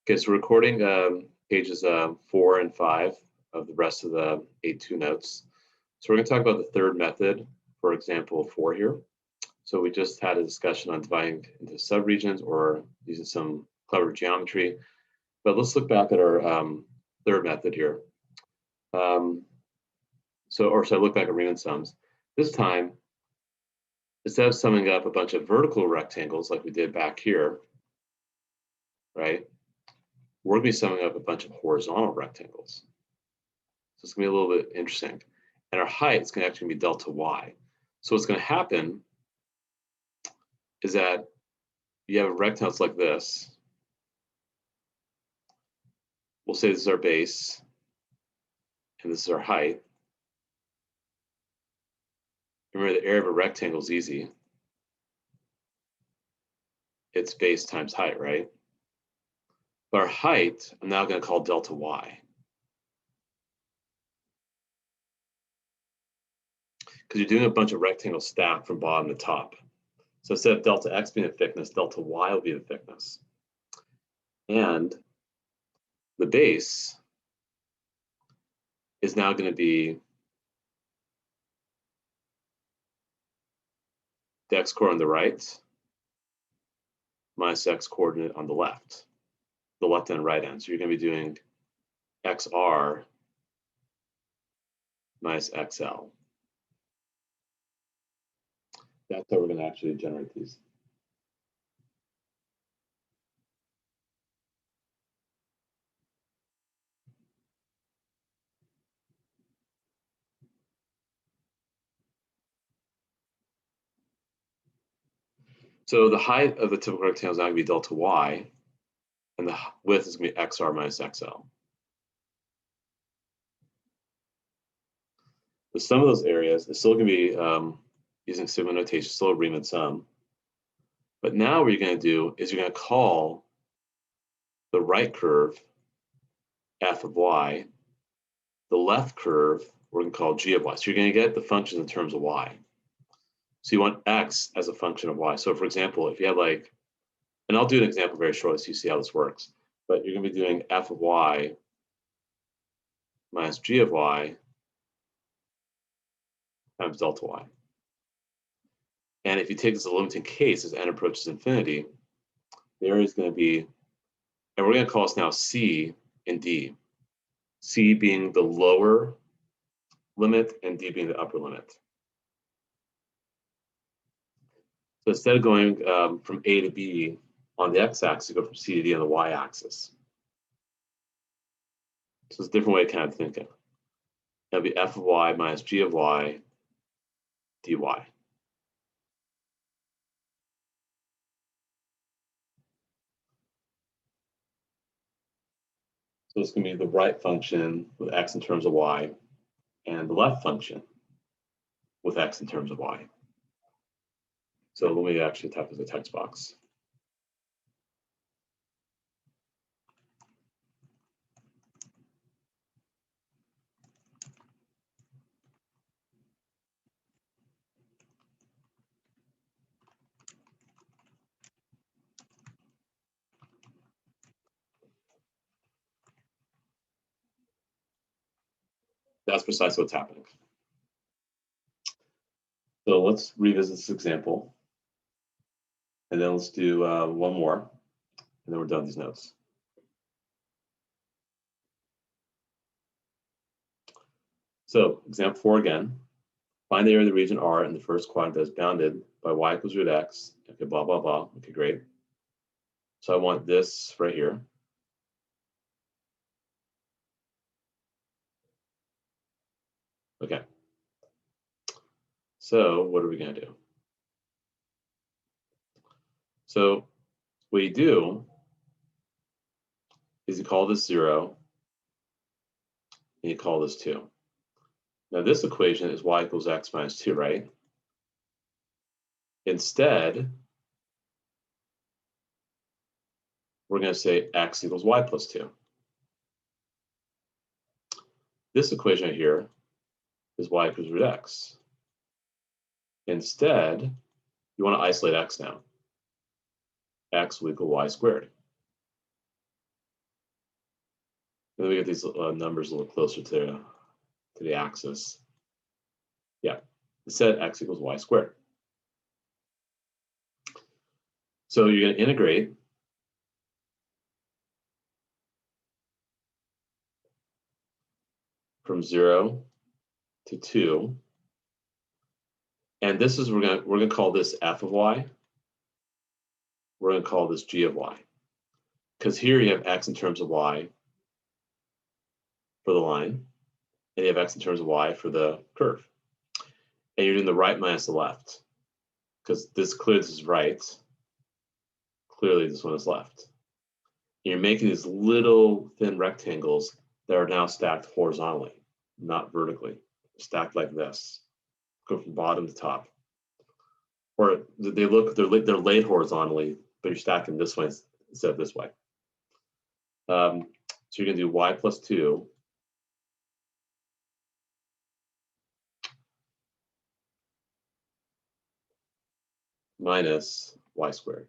Okay, so we're recording pages 4 and 5 of the rest of the 8.2 notes. So we're going to talk about the third method, for example 4 here. So we just had a discussion on dividing into subregions or using some clever geometry. But let's look back at our third method here. So look back at Riemann sums. This time, instead of summing up a bunch of vertical rectangles like we did back here, right? We're going to be summing up a bunch of horizontal rectangles. So it's going to be a little bit interesting. And our height is going to actually be delta y. So what's going to happen is that you have rectangles like this. We'll say this is our base, and this is our height. Remember, the area of a rectangle is easy. It's base times height, right? But our height, I'm now going to call delta y. Because you're doing a bunch of rectangles stacked from bottom to top. So instead of delta x being the thickness, delta y will be the thickness. And the base is now going to be the x coordinate on the right minus x coordinate on the left and right end. So you're going to be doing xr minus xl. That's how we're going to actually generate these. So the height of the typical rectangle is now going to be delta y, and the width is going to be xr minus xl. The sum of those areas is still going to be using sigma notation, still a Riemann sum. But now what you're going to do is you're going to call the right curve f of y, the left curve we're going to call g of y. So you're going to get the functions in terms of y. So you want x as a function of y. So for example, if you had like, and I'll do an example very shortly so you see how this works, but you're going to be doing f of y minus g of y times delta y. And if you take this as a limiting case as n approaches infinity, the area is going to be, and we're going to call this now c and d. C being the lower limit and d being the upper limit. So instead of going from A to B on the x-axis, you go from C to D on the y-axis. So it's a different way of kind of thinking. That'll be f of y minus g of y dy. So it's going to be the right function with x in terms of y, and the left function with x in terms of y. So let me actually type as a text box. That's precisely what's happening. So let's revisit this example. And then let's do one more. And then we're done with these notes. So example 4 again. Find the area of the region R in the first quadrant that is bounded by y equals root x. Okay, blah, blah, blah. Okay, great. So I want this right here. Okay. So what are we going to do? So what you do is you call this 0 and you call this 2. Now this equation is y equals x minus 2, right? Instead, we're going to say x equals y plus 2. This equation right here is y equals root x. Instead, you want to isolate x now. X will equal y squared. And then we get these numbers a little closer to the axis. Yeah, it said x equals y squared. So you're going to integrate from 0 to 2. And this is, we're going to call this f of y. We're going to call this g of y. Because here you have x in terms of y for the line, and you have x in terms of y for the curve. And you're doing the right minus the left. Because this is right. Clearly this one is left. And you're making these little thin rectangles that are now stacked horizontally, not vertically. Stacked like this. Go from bottom to top. Or they're laid horizontally, but you're stacking this way instead of this way. So you're going to do y plus 2 minus y squared.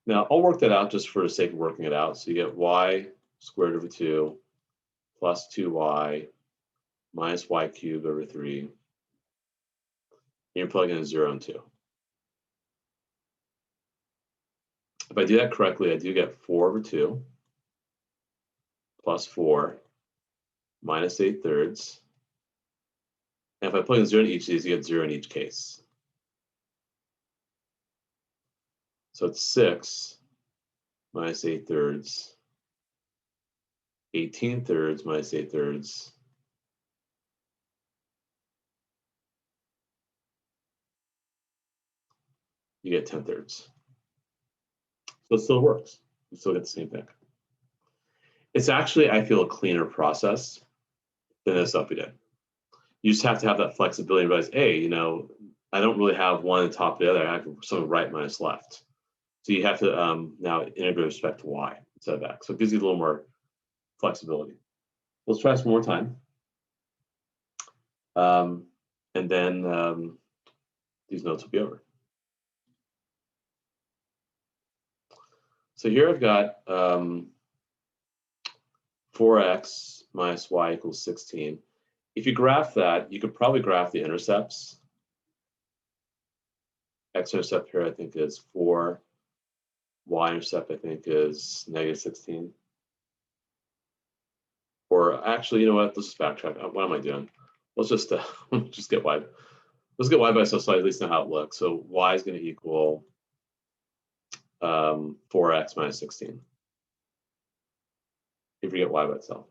Now, I'll work that out just for the sake of working it out. So you get y squared over 2 plus 2y minus y cubed over 3. And you're plugging in 0 and 2. If I do that correctly, I do get 4 over 2 plus 4 minus 8/3. And if I plug in 0 in each of these, you get 0 in each case. So it's 6 minus 8/3, 18/3 minus 8/3. You get 10/3. So it still works. You still get the same thing. It's actually, I feel, a cleaner process than the stuff we did. You just have to have that flexibility and realize, hey, you know, I don't really have one on top of the other. I have some right minus left. So you have to now integrate with respect to y instead of x. So it gives you a little more flexibility. Let's try this one more time. And then these notes will be over. So here I've got 4x minus y equals 16. If you graph that, you could probably graph the intercepts. X-intercept here, I think, is 4. Y-intercept, I think, is negative 16. Or actually, you know what? Let's just backtrack. What am I doing? Let's just just get y. Let's get y by itself so I at least know how it looks. So y is going to equal 4x minus 16. If you get y by itself.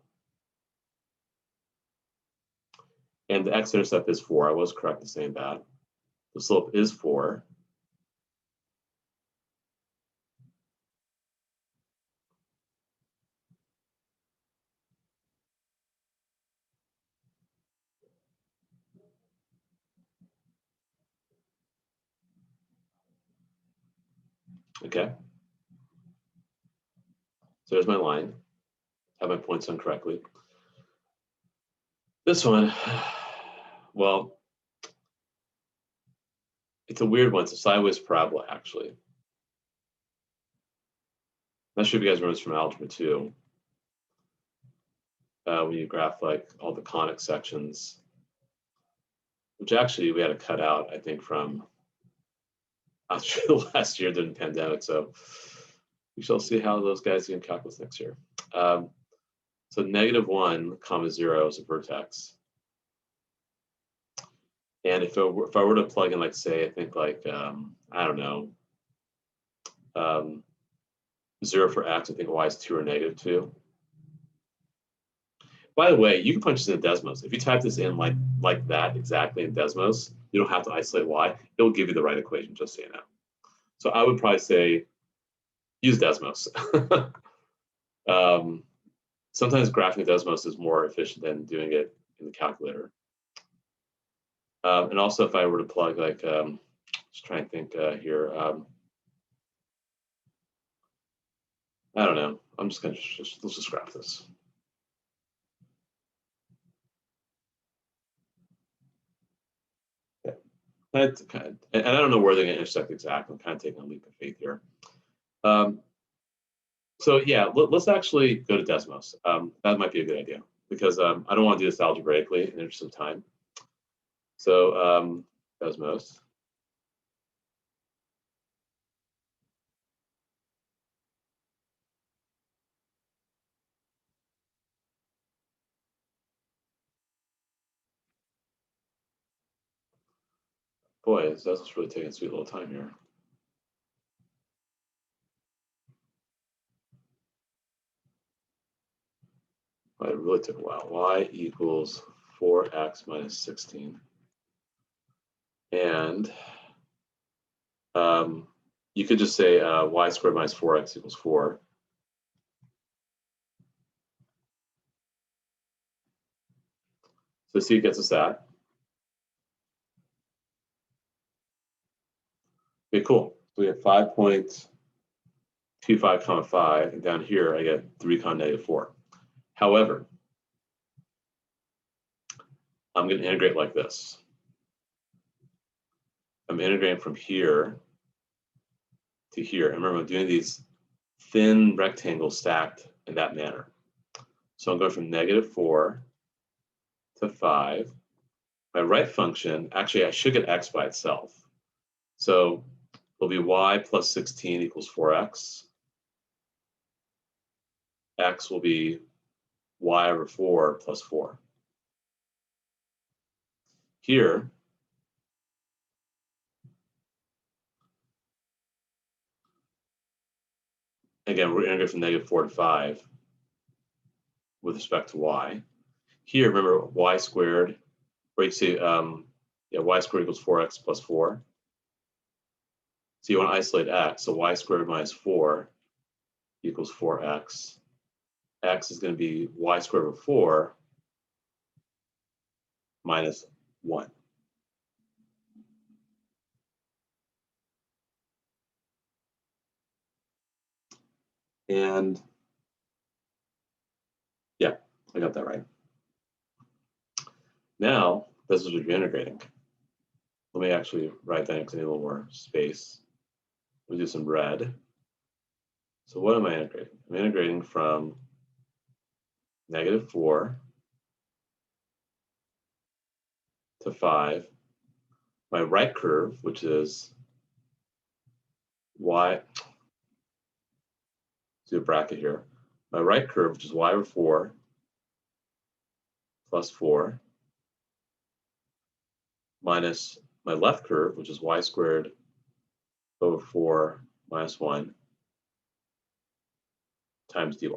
And the x-intercept is 4. I was correct in saying that. The slope is 4. Okay. So there's my line. Have my points done correctly. This one, well, it's a weird one. It's a sideways parabola, actually. Not sure if you guys remember this from algebra 2. When you graph like all the conic sections, which actually we had to cut out, I think, from last year during the pandemic. So we shall see how those guys do in calculus next year. So -1, 0 is a vertex. And if I were to plug in, like, say, I think, like, I don't know, 0 for x, I think y is 2 or -2. By the way, you can punch this in Desmos. If you type this in like that exactly in Desmos, you don't have to isolate y. It'll give you the right equation, just so you know. So I would probably say use Desmos. Sometimes graphing Desmos is more efficient than doing it in the calculator. And also, if I were to plug, like, just try and think here. I don't know. I'm just gonna let's just graph this. Okay. and I don't know where they're going to intersect exactly. I'm kind of taking a leap of faith here. So yeah, let's actually go to Desmos. That might be a good idea because I don't want to do this algebraically in the interest of time. So Desmos. Boy, Desmos really taking a sweet little time here. It really took a while. Y equals 4x minus 16. And you could just say y squared minus 4x equals 4. So see, it gets us that. Okay, cool. So we have 5.25 comma 5, and down here I get 3 comma negative 4. However, I'm going to integrate like this. I'm integrating from here to here. And remember, I'm doing these thin rectangles stacked in that manner. So I'm going from negative 4 to 5. My right function, actually, I should get x by itself. So it'll be y plus 16 equals 4x. X will be y over 4 plus 4. Here, again, we're integrating from negative 4 to 5 with respect to y. Here, remember, y squared, or you see, y squared equals 4x plus 4. So you want to isolate x, so y squared minus 4 equals 4x. X is going to be y squared over 4 minus 1. And yeah, I got that right. Now, this is what you're integrating. Let me actually write that because I need a little more space. Let me do some red. So what am I integrating? I'm integrating from negative 4 to 5. My right curve, which is y, do a bracket here. My right curve, which is y over 4 plus 4, minus my left curve, which is y squared over 4 minus 1 times dy.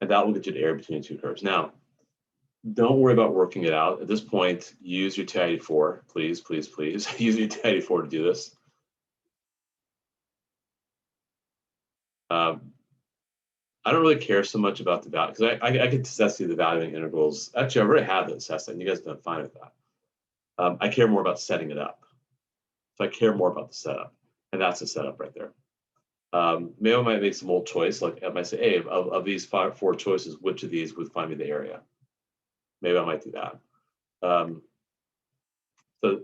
And that will get you the area between the two curves. Now, don't worry about working it out. At this point, use your TI-84, please, please, please. Use your TI-84 to do this. I don't really care so much about the value, because I get to test the valuing integrals. Actually, I've already had this test, and you guys have done fine with that. I care more about setting it up. So I care more about the setup, and that's the setup right there. Maybe I might make some old choice, like I might say, hey, of these four choices, which of these would find me the area? Maybe I might do that. So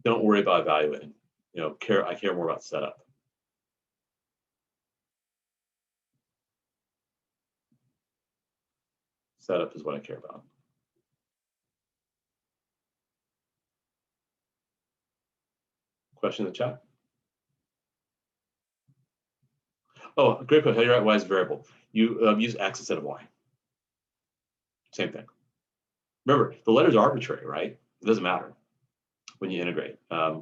don't worry about evaluating. I care more about setup. Setup is what I care about. Question in the chat? Oh, great question. You're right. Y is a variable. You use x instead of y. Same thing. Remember, the letter's arbitrary, right? It doesn't matter when you integrate. But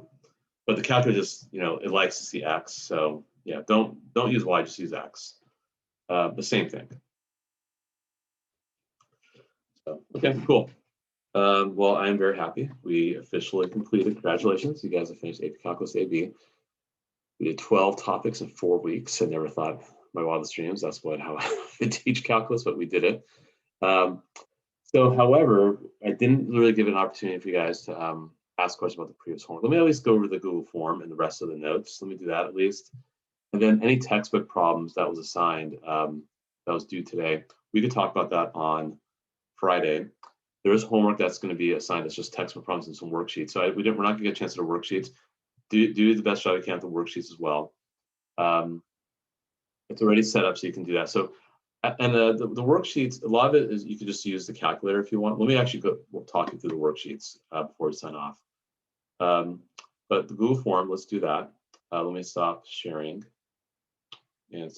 the calculator just, it likes to see x. So yeah, don't use y, just use x. The same thing. So okay, cool. Well, I'm very happy. We officially completed. Congratulations, you guys have finished AP Calculus AB. We did 12 topics in 4 weeks. I never thought my wildest dreams that's how I would teach calculus, but we did it. So, however, I didn't really give an opportunity for you guys to ask questions about the previous homework. Let me at least go over the Google form and the rest of the notes. Let me do that at least. And then any textbook problems that was assigned that was due today, we could talk about that on Friday. There is homework that's going to be assigned. It's just textbook problems and some worksheets. So we're not going to get a chance to do worksheets. Do the best job you can with the worksheets as well. It's already set up so you can do that. So, and the worksheets, a lot of it is you can just use the calculator if you want. Let me actually we'll talk you through the worksheets before we sign off. But the Google form, let's do that. Let me stop sharing. And